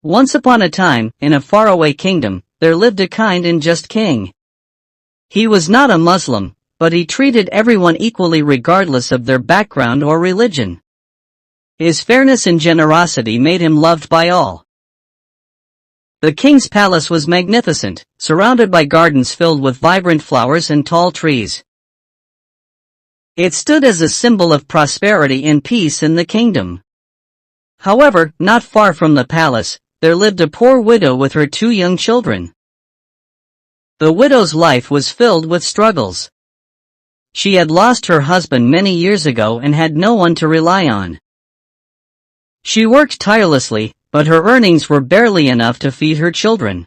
Once upon a time, in a faraway kingdom, there lived a kind and just king. He was not a Muslim, but he treated everyone equally regardless of their background or religion. His fairness and generosity made him loved by all. The king's palace was magnificent, surrounded by gardens filled with vibrant flowers and tall trees. It stood as a symbol of prosperity and peace in the kingdom. However, not far from the palace, there lived a poor widow with her 2 young children. The widow's life was filled with struggles. She had lost her husband many years ago and had no one to rely on. She worked tirelessly, but her earnings were barely enough to feed her children.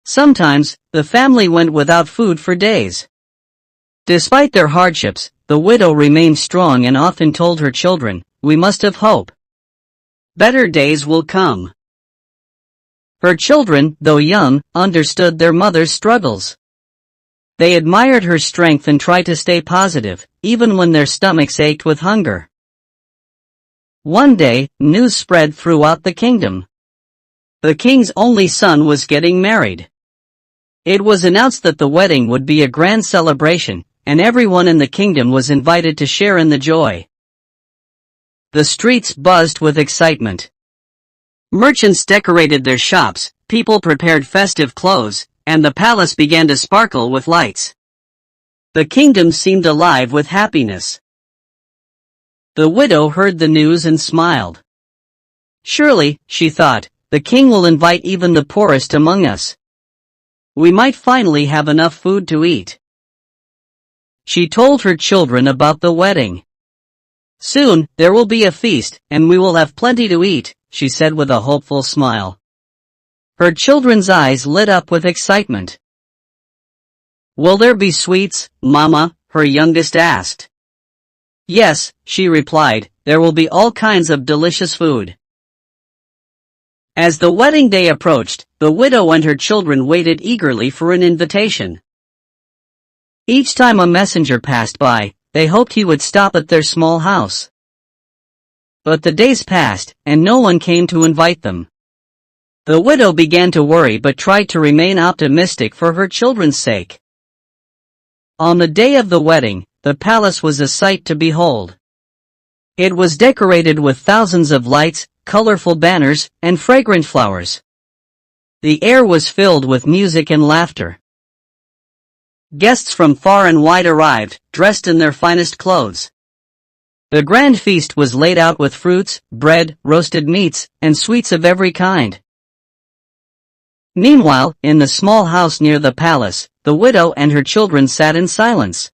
Sometimes, the family went without food for days. Despite their hardships, the widow remained strong and often told her children, "We must have hope. Better days will come." Her children, though young, understood their mother's struggles. They admired her strength and tried to stay positive, even when their stomachs ached with hunger. One day, news spread throughout the kingdom. The king's only son was getting married. It was announced that the wedding would be a grand celebration, and everyone in the kingdom was invited to share in the joy. The streets buzzed with excitement. Merchants decorated their shops, people prepared festive clothes, and the palace began to sparkle with lights. The kingdom seemed alive with happiness. The widow heard the news and smiled. Surely, she thought, the king will invite even the poorest among us. We might finally have enough food to eat. She told her children about the wedding. Soon, there will be a feast, and we will have plenty to eat, she said with a hopeful smile. Her children's eyes lit up with excitement. Will there be sweets, Mama? Her youngest asked. Yes, she replied, there will be all kinds of delicious food. As the wedding day approached, the widow and her children waited eagerly for an invitation. Each time a messenger passed by, they hoped he would stop at their small house. But the days passed, and no one came to invite them. The widow began to worry but tried to remain optimistic for her children's sake. On the day of the wedding, the palace was a sight to behold. It was decorated with thousands of lights, colorful banners, and fragrant flowers. The air was filled with music and laughter. Guests from far and wide arrived, dressed in their finest clothes. The grand feast was laid out with fruits, bread, roasted meats, and sweets of every kind. Meanwhile, in the small house near the palace, the widow and her children sat in silence.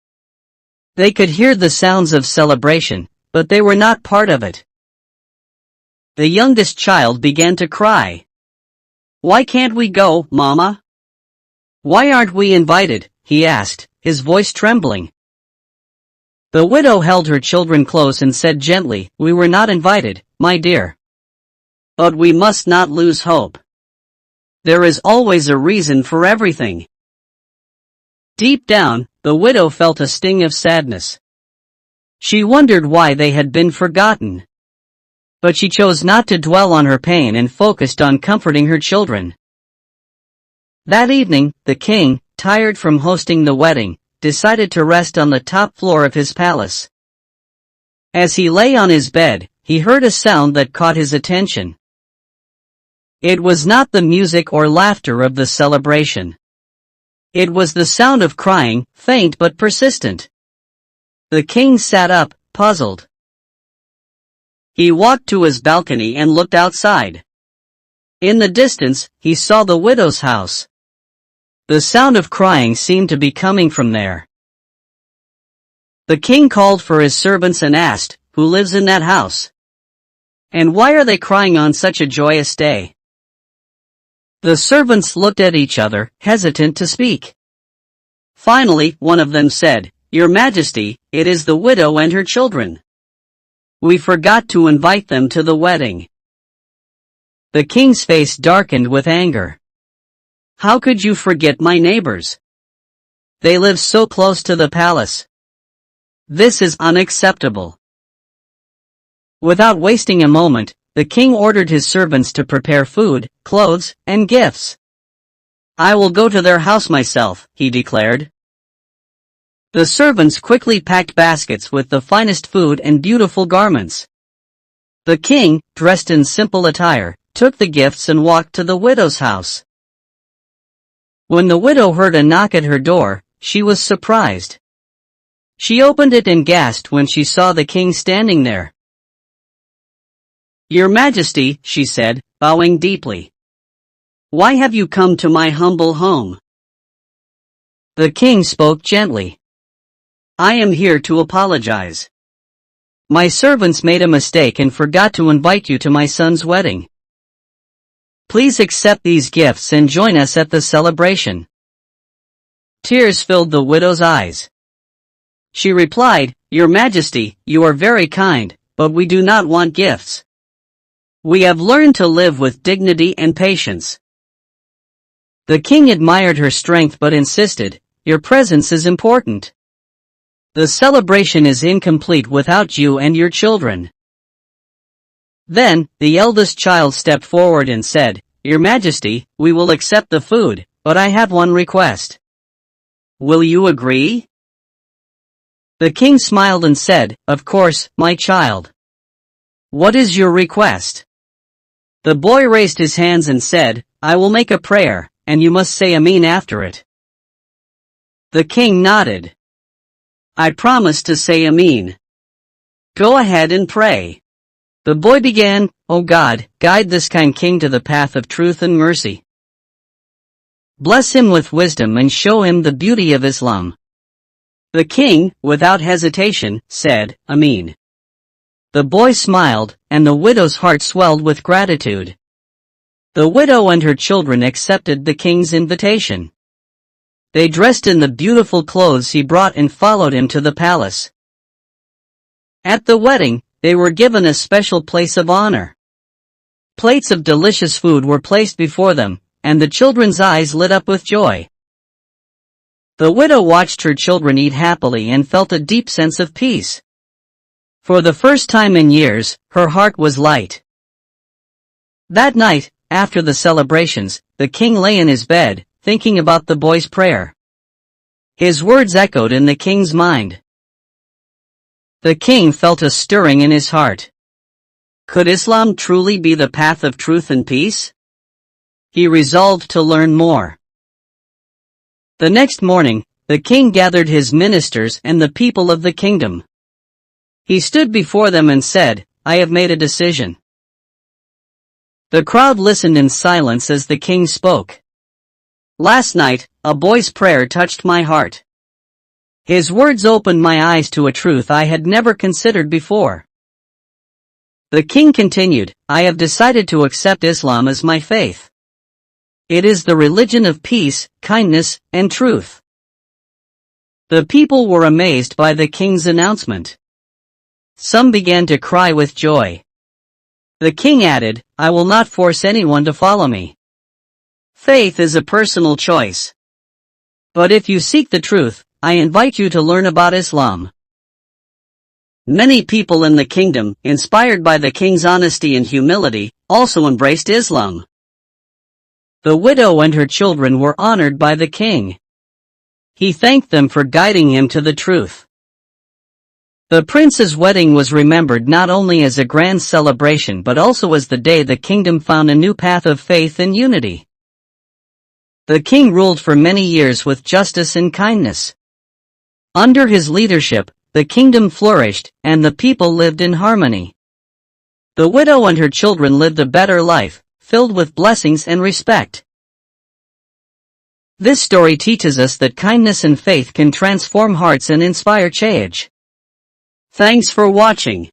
They could hear the sounds of celebration, but they were not part of it. The youngest child began to cry. Why can't we go, Mama? Why aren't we invited? He asked, his voice trembling. The widow held her children close and said gently, We were not invited, my dear. But we must not lose hope. There is always a reason for everything. Deep down, the widow felt a sting of sadness. She wondered why they had been forgotten. But she chose not to dwell on her pain and focused on comforting her children. That evening, the king, tired from hosting the wedding, decided to rest on the top floor of his palace. As he lay on his bed, he heard a sound that caught his attention. It was not the music or laughter of the celebration. It was the sound of crying, faint but persistent. The king sat up, puzzled. He walked to his balcony and looked outside. In the distance, he saw the widow's house. The sound of crying seemed to be coming from there. The king called for his servants and asked, Who lives in that house? And why are they crying on such a joyous day? The servants looked at each other, hesitant to speak. Finally, one of them said, Your Majesty, it is the widow and her children. We forgot to invite them to the wedding. The king's face darkened with anger. How could you forget my neighbors? They live so close to the palace. This is unacceptable. Without wasting a moment, the king ordered his servants to prepare food, clothes, and gifts. "I will go to their house myself," he declared. The servants quickly packed baskets with the finest food and beautiful garments. The king, dressed in simple attire, took the gifts and walked to the widow's house. When the widow heard a knock at her door, she was surprised. She opened it and gasped when she saw the king standing there. "Your Majesty," she said, bowing deeply. "Why have you come to my humble home?" The king spoke gently. "I am here to apologize. My servants made a mistake and forgot to invite you to my son's wedding. Please accept these gifts and join us at the celebration." Tears filled the widow's eyes. She replied, "Your Majesty, you are very kind, but we do not want gifts. We have learned to live with dignity and patience." The king admired her strength but insisted, "Your presence is important. The celebration is incomplete without you and your children." Then, the eldest child stepped forward and said, "Your Majesty, we will accept the food, but I have one request. Will you agree?" The king smiled and said, "Of course, my child. What is your request?" The boy raised his hands and said, "I will make a prayer, and you must say Amen after it." The king nodded. "I promise to say Amen. Go ahead and pray." The boy began, "O God, guide this kind king to the path of truth and mercy. Bless him with wisdom and show him the beauty of Islam." The king, without hesitation, said, "Amen." The boy smiled, and the widow's heart swelled with gratitude. The widow and her children accepted the king's invitation. They dressed in the beautiful clothes he brought and followed him to the palace. At the wedding, they were given a special place of honor. Plates of delicious food were placed before them, and the children's eyes lit up with joy. The widow watched her children eat happily and felt a deep sense of peace. For the first time in years, her heart was light. That night, after the celebrations, the king lay in his bed, thinking about the boy's prayer. His words echoed in the king's mind. The king felt a stirring in his heart. Could Islam truly be the path of truth and peace? He resolved to learn more. The next morning, the king gathered his ministers and the people of the kingdom. He stood before them and said, "I have made a decision." The crowd listened in silence as the king spoke. "Last night, a boy's prayer touched my heart. His words opened my eyes to a truth I had never considered before." The king continued, "I have decided to accept Islam as my faith. It is the religion of peace, kindness, and truth." The people were amazed by the king's announcement. Some began to cry with joy. The king added, "I will not force anyone to follow me. Faith is a personal choice. But if you seek the truth, I invite you to learn about Islam." Many people in the kingdom, inspired by the king's honesty and humility, also embraced Islam. The widow and her children were honored by the king. He thanked them for guiding him to the truth. The prince's wedding was remembered not only as a grand celebration but also as the day the kingdom found a new path of faith and unity. The king ruled for many years with justice and kindness. Under his leadership, the kingdom flourished, and the people lived in harmony. The widow and her children lived a better life, filled with blessings and respect. This story teaches us that kindness and faith can transform hearts and inspire change. Thanks for watching.